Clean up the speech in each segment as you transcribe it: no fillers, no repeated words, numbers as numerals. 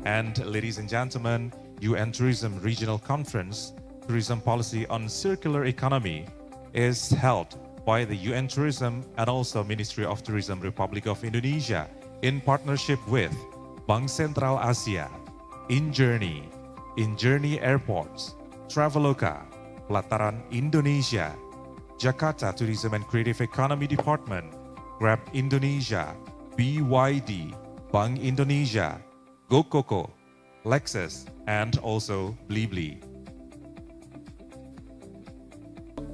And ladies and gentlemen, UN Tourism Regional Conference, Tourism Policy on Circular Economy, is held by the UN Tourism and also Ministry of Tourism Republic of Indonesia in partnership with Bank Sentral Asia, InJourney Airports, Traveloka, Plataran Indonesia, Jakarta Tourism and Creative Economy Department, Grab Indonesia, BYD, Bank Indonesia, GoCoco, Lexus, and also Blibli.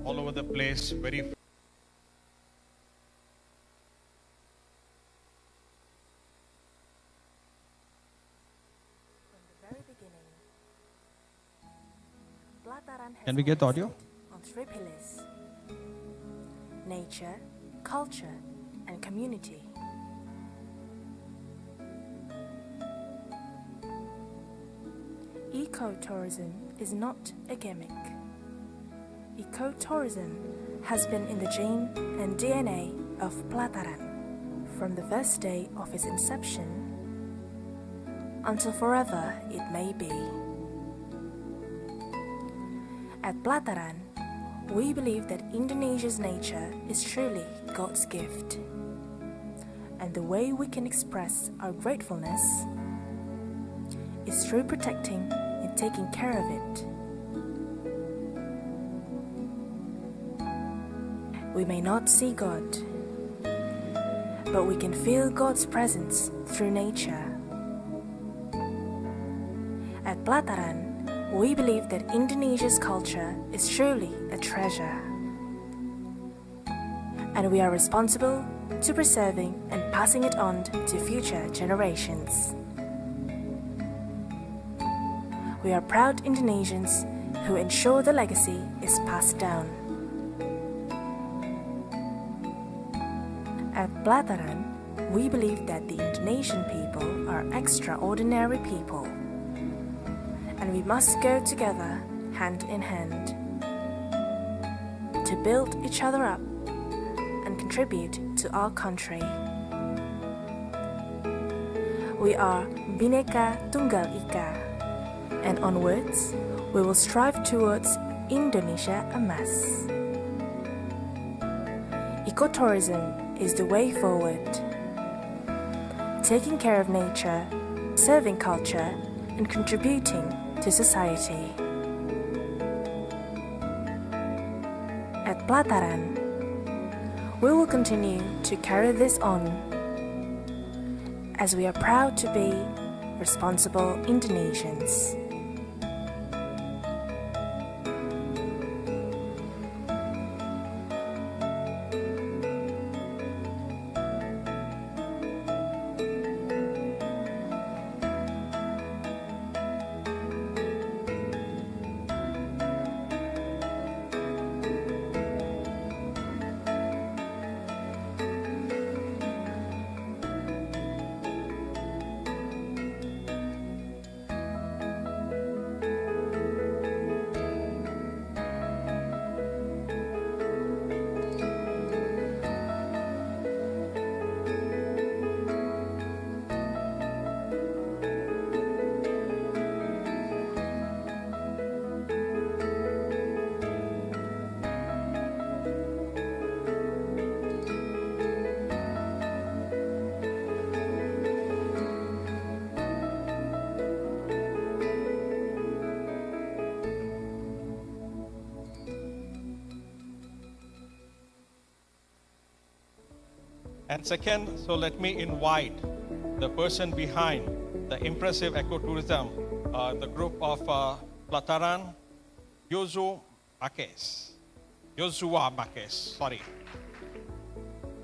All over the place, very From the very beginning, Plataran has Can we get always audio? stood on three pillars: nature, culture, and community. Ecotourism is not a gimmick. Ecotourism has been in the gene and DNA of Plataran from the first day of its inception until forever it may be. At Plataran, we believe that Indonesia's nature is truly God's gift. And the way we can express our gratefulness is through protecting and taking care of it. We may not see God, but we can feel God's presence through nature. At Plataran, we believe that Indonesia's culture is truly a treasure, and we are responsible to preserving and passing it on to future generations. We are proud Indonesians who ensure the legacy is passed down. At Plataran, we believe that the Indonesian people are extraordinary people, and we must go together hand in hand to build each other up and contribute to our country. We are Bhinneka Tunggal Ika, and onwards we will strive towards Indonesia Emas. Ecotourism is the way forward. Taking care of nature, serving culture, and contributing to society. At Plataran, we will continue to carry this on as we are proud to be responsible Indonesians. And second, so let me invite the person behind the impressive ecotourism, the group of Plataran, Joshua Marquez, sorry.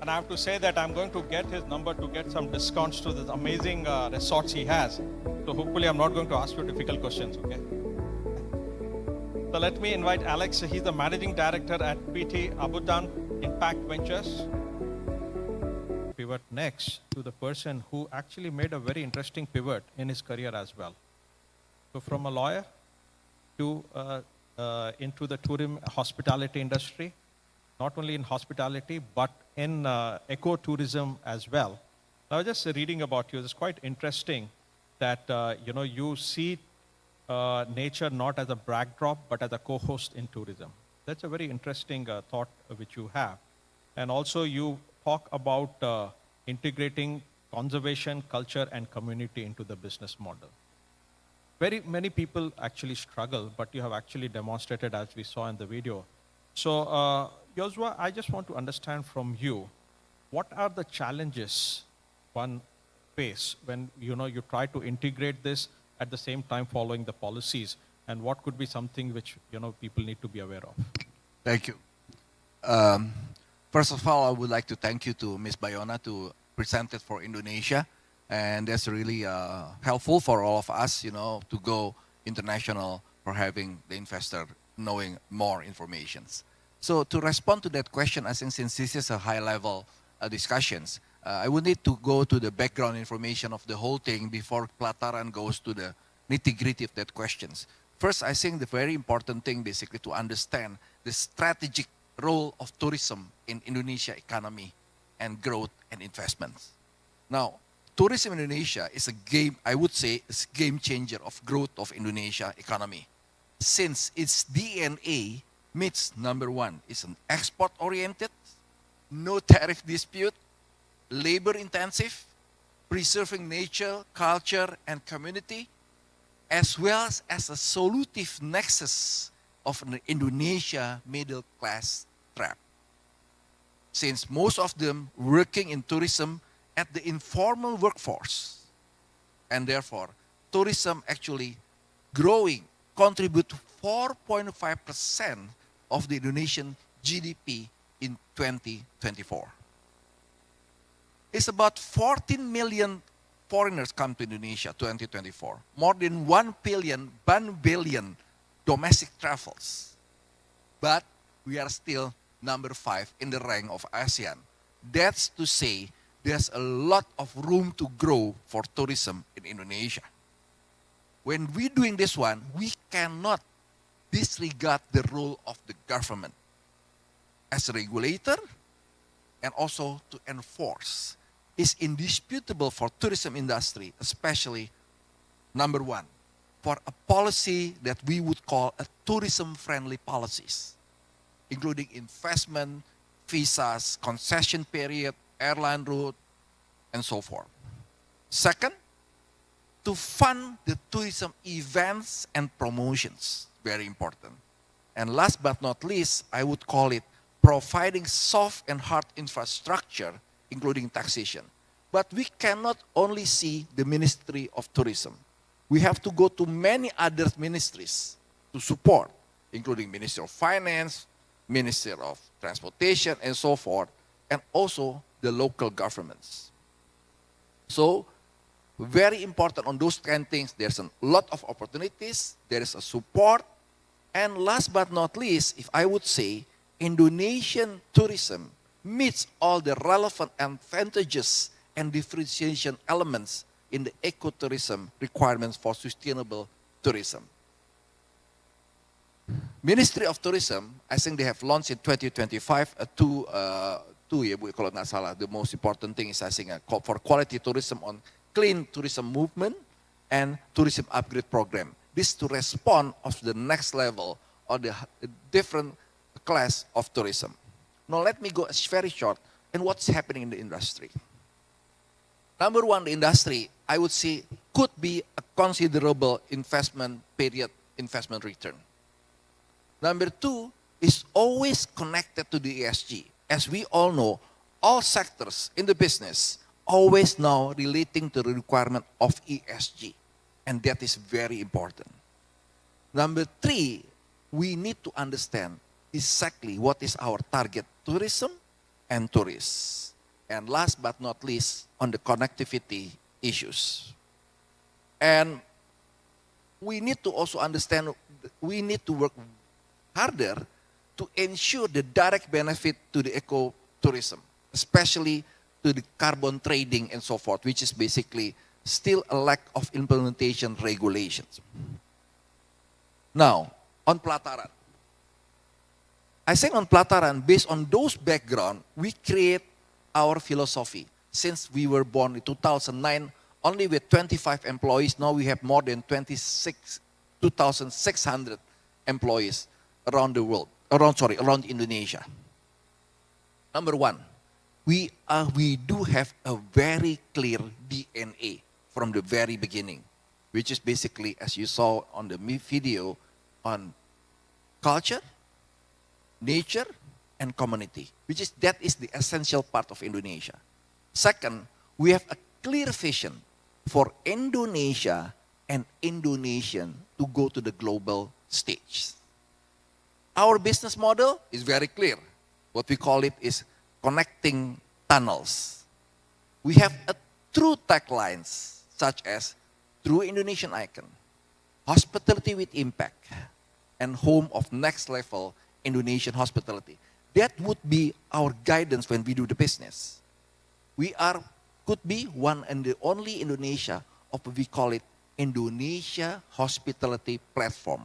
And I have to say that I'm going to get his number to get some discounts to this amazing resorts he has. So hopefully I'm not going to ask you difficult questions, okay? So let me invite Alex. He's the managing director at PT Abudan Impact Ventures. Pivot next to the person who actually made a very interesting pivot in his career as well. So from a lawyer to into the tourism hospitality industry, not only in hospitality, but in ecotourism as well. I was just reading about you. It's quite interesting that you see nature not as a backdrop but as a co-host in tourism. That's a very interesting thought which you have. And also you talk about integrating conservation, culture, and community into the business model. Very many people actually struggle, but you have actually demonstrated, as we saw in the video. So, Joshua, I just want to understand from you, what are the challenges one face when you try to integrate this at the same time following the policies, and what could be something which people need to be aware of? Thank you. First of all, I would like to thank you to Ms. Bayona to present it for Indonesia, and that's really helpful for all of us, to go international for having the investor knowing more informations. So to respond to that question, I think since this is a high-level discussions, I would need to go to the background information of the whole thing before Plataran goes to the nitty-gritty of that questions. First, I think the very important thing basically to understand the strategic role of tourism in Indonesia economy and growth and investments. Now, tourism in Indonesia is a game, I would say, is a game changer of growth of Indonesia economy. Since its DNA meets number one, it's an export-oriented, no tariff dispute, labor-intensive, preserving nature, culture, and community, as well as a solutive nexus of an Indonesia middle-class trap. Since most of them working in tourism at the informal workforce, and therefore tourism actually growing, contribute to 4.5% of the Indonesian GDP in 2024. It's about 14 million foreigners come to Indonesia 2024. More than 1 billion domestic travels. But we are still number 5 in the rank of ASEAN. That's to say there's a lot of room to grow for tourism in Indonesia. When we're doing this one, we cannot disregard the role of the government as a regulator and also to enforce. Is indisputable for tourism industry, especially number one, for a policy that we would call a tourism-friendly policies, including investment, visas, concession period, airline route, and so forth. Second, to fund the tourism events and promotions, very important. And last but not least, I would call it providing soft and hard infrastructure, including taxation. But we cannot only see the Ministry of Tourism. We have to go to many other ministries to support, including Ministry of Finance, Ministry of Transportation, and so forth, and also the local governments. So, very important on those kind of things, there's a lot of opportunities, there is a support, and last but not least, if I would say, Indonesian tourism meets all the relevant advantages and differentiation elements in the ecotourism requirements for sustainable tourism. Ministry of Tourism, I think they have launched in 2025 two ya Bu, kalau nggak salah. The most important thing is I think for quality tourism on clean tourism movement and tourism upgrade program. This to respond of the next level or the different class of tourism. Now let me go very short and what's happening in the industry. Number one, the industry, I would say, could be a considerable investment period, investment return. Number two is always connected to the ESG. As we all know, all sectors in the business always now relating to the requirement of ESG. And that is very important. Number three, we need to understand exactly what is our target tourism and tourists. And last but not least, on the connectivity issues. And we need to also understand, we need to work harder to ensure the direct benefit to the ecotourism, especially to the carbon trading and so forth, which is basically still a lack of implementation regulations. Now, on Plataran. I think on Plataran, based on those background, we create our philosophy. Since we were born in 2009, only with 25 employees, now we have more than 2,600 employees around the world, around Indonesia. Number one, we do have a very clear DNA from the very beginning, which is basically, as you saw on the video, on culture, nature, and community, that is the essential part of Indonesia. Second, we have a clear vision for Indonesia and Indonesian to go to the global stage. Our business model is very clear. What we call it is connecting tunnels. We have a true taglines such as True Indonesian Icon, Hospitality with Impact, and Home of Next Level Indonesian Hospitality. That would be our guidance when we do the business. We could be one and the only Indonesia of what we call it Indonesia Hospitality Platform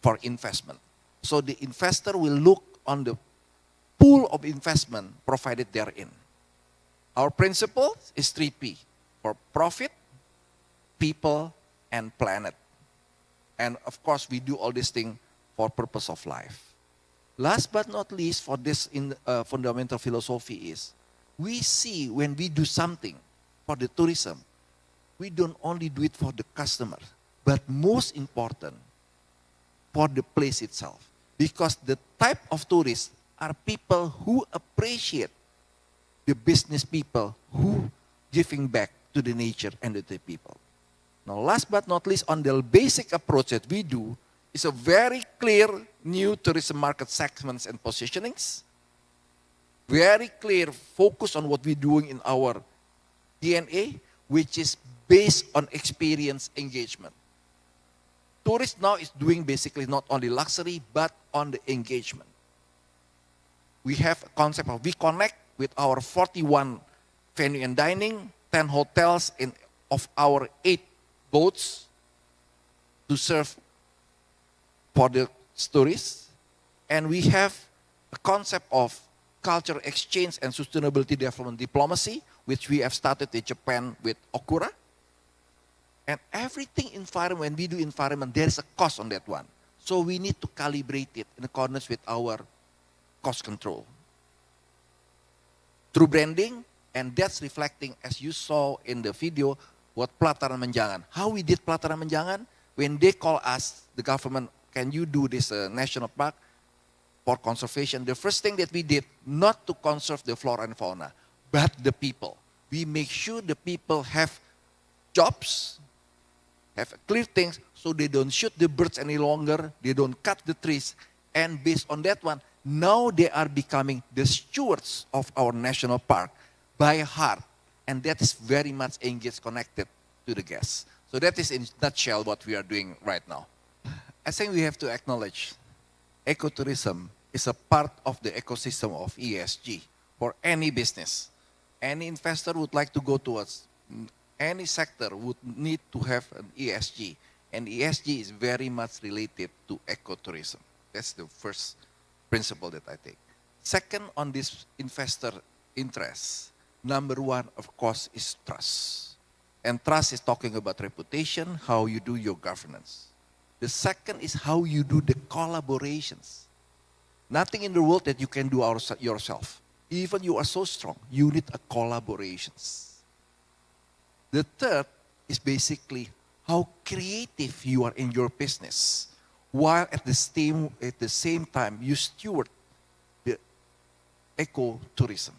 for investment. So the investor will look on the pool of investment provided therein. Our principle is 3P, for profit, people, and planet. And of course, we do all these things for purpose of life. Last but not least, for this fundamental philosophy is, we see when we do something for the tourism, we don't only do it for the customer, but most important, for the place itself. Because the type of tourists are people who appreciate the business people who giving back to the nature and to the people. Now, last but not least, on the basic approach that we do is a very clear new tourism market segments and positionings. Very clear focus on what we're doing in our DNA, which is based on experience engagement. Tourist now is doing basically not only luxury, but on the engagement. We have a concept of we connect with our 41 venue and dining, 10 hotels of our 8 boats to serve for the tourists. And we have a concept of culture exchange and sustainability development diplomacy, which we have started in Japan with Okura. And everything environment, when we do environment, there is a cost on that one. So we need to calibrate it in accordance with our cost control. Through branding, and that's reflecting, as you saw in the video, what Plataran Menjangan. How we did Plataran Menjangan? When they call us, the government, can you do this national park for conservation? The first thing that we did, not to conserve the flora and fauna, but the people. We make sure the people have jobs, have clear things, so they don't shoot the birds any longer, they don't cut the trees, and based on that one, now they are becoming the stewards of our national park by heart, and that is very much engaged, connected to the guests. So that is in a nutshell what we are doing right now. I think we have to acknowledge ecotourism is a part of the ecosystem of ESG for any business. Any investor would like to go towards, any sector would need to have an ESG, and ESG is very much related to ecotourism. That's the first principle that I take. Second, on this investor interest, number one, of course, is trust. And trust is talking about reputation, how you do your governance. The second is how you do the collaborations. Nothing in the world that you can do yourself. Even you are so strong, you need a collaborations. The third is basically how creative you are in your business, while at the same time you steward the ecotourism.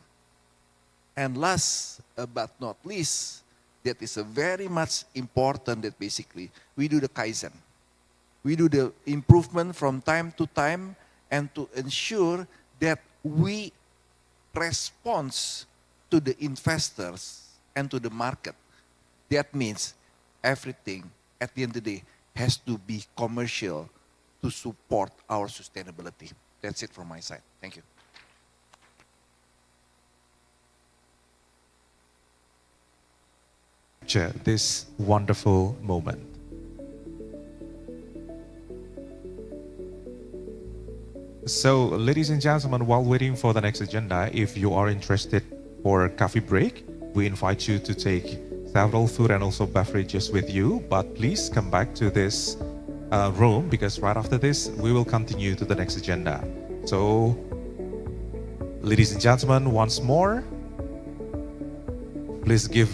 And last but not least, that is a very much important that basically we do the Kaizen. We do the improvement from time to time and to ensure that we respond to the investors and to the market. That means everything at the end of the day has to be commercial to support our sustainability. That's it from my side. Thank you. Capture this wonderful moment. So, ladies and gentlemen, while waiting for the next agenda, if you are interested for a coffee break, we invite you to take several food and also beverages with you, but please come back to this room because right after this, we will continue to the next agenda. So, ladies and gentlemen, once more, please give